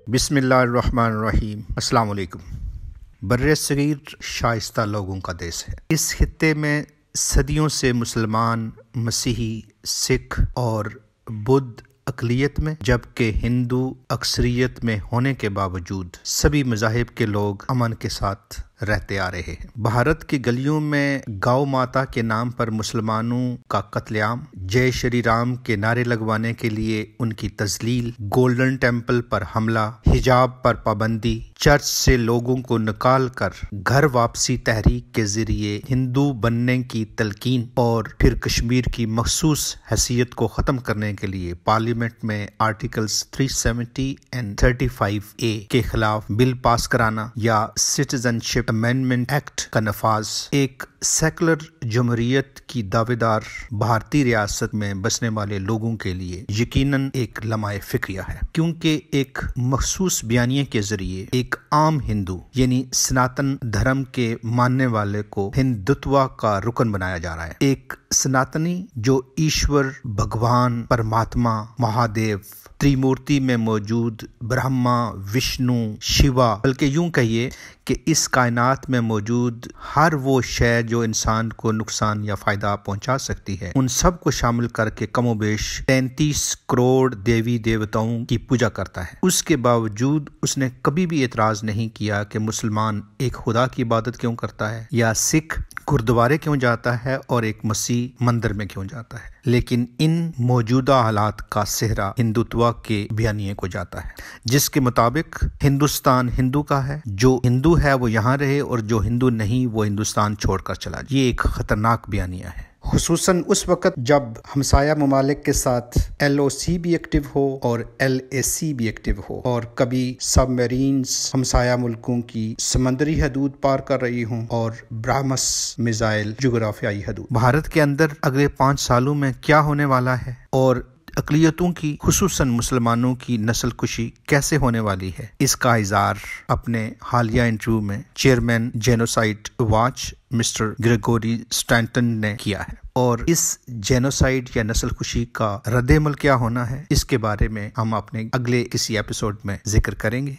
بسم اللہ الرحمن الرحیم۔ السلام علیکم۔ بر صغیر شائستہ لوگوں کا دیس ہے۔ اس خطے میں صدیوں سے مسلمان، مسیحی، سکھ اور بدھ اقلیت میں جبکہ ہندو اکثریت میں ہونے کے باوجود سبھی مذاہب کے لوگ امن کے ساتھ رہتے آ رہے ہیں۔ بھارت کی گلیوں میں گاؤ ماتا کے نام پر مسلمانوں کا قتل عام، جے شری رام کے نعرے لگوانے کے لیے ان کی تذلیل، گولڈن ٹیمپل پر حملہ، حجاب پر پابندی، چرچ سے لوگوں کو نکال کر گھر واپسی تحریک کے ذریعے ہندو بننے کی تلقین، اور پھر کشمیر کی مخصوص حیثیت کو ختم کرنے کے لیے پارلیمنٹ میں آرٹیکلز 370 اور 35A کے خلاف بل پاس کرانا یا سٹیزن شپ امینڈمنٹ ایکٹ کا نفاذ ایک سیکولر جمہوریت کی دعوے دار بھارتی ریاست میں بسنے والے لوگوں کے لیے یقیناً ایک لمحہ فکریہ ہے، کیونکہ ایک مخصوص بیانیے کے ذریعے ایک عام ہندو یعنی سناتن دھرم کے ماننے والے کو ہندوتوا کا رکن بنایا جا رہا ہے۔ ایک سناتنی جو ایشور، بھگوان، پرماتما، مہادیو، تریمورتی میں موجود برہما، وشنو، شیوا، بلکہ یوں کہیے کہ اس کائنات میں موجود ہر وہ شے جو انسان کو نقصان یا فائدہ پہنچا سکتی ہے، ان سب کو شامل کر کے کم و بیش 33 کروڑ دیوی دیوتاؤں کی پوجا کرتا ہے۔ اس کے باوجود اس نے کبھی بھی اعتراض نہیں کیا کہ مسلمان ایک خدا کی عبادت کیوں کرتا ہے، یا سکھ گردوارے کیوں جاتا ہے اور ایک مسیح مندر میں کیوں جاتا ہے، لیکن ان موجودہ حالات کا صحرا ہندوتوا کے بیانیے کو جاتا ہے، جس کے مطابق ہندوستان ہندو کا ہے، جو ہندو ہے وہ یہاں رہے اور جو ہندو نہیں وہ ہندوستان چھوڑ کر چلا جائے۔ یہ ایک خطرناک بیانیہ ہے، خصوصاً اس وقت جب ہمسایہ ممالک کے ساتھ LOC بھی ایکٹیو ہو اور LAC بھی ایکٹیو ہو، اور کبھی سب میرینز ہمسایہ ملکوں کی سمندری حدود پار کر رہی ہوں اور برہمس میزائل جغرافیائی حدود۔ بھارت کے اندر اگلے 5 سالوں میں کیا ہونے والا ہے اور اقلیتوں کی خصوصاً مسلمانوں کی نسل کشی کیسے ہونے والی ہے، اس کا اظہار اپنے حالیہ انٹرویو میں chairman genocide watch mister Gregory Stanton نے کیا ہے، اور اس جینوسائڈ یا نسل کشی کا رد عمل کیا ہونا ہے، اس کے بارے میں ہم اپنے اگلے کسی ایپیسوڈ میں ذکر کریں گے۔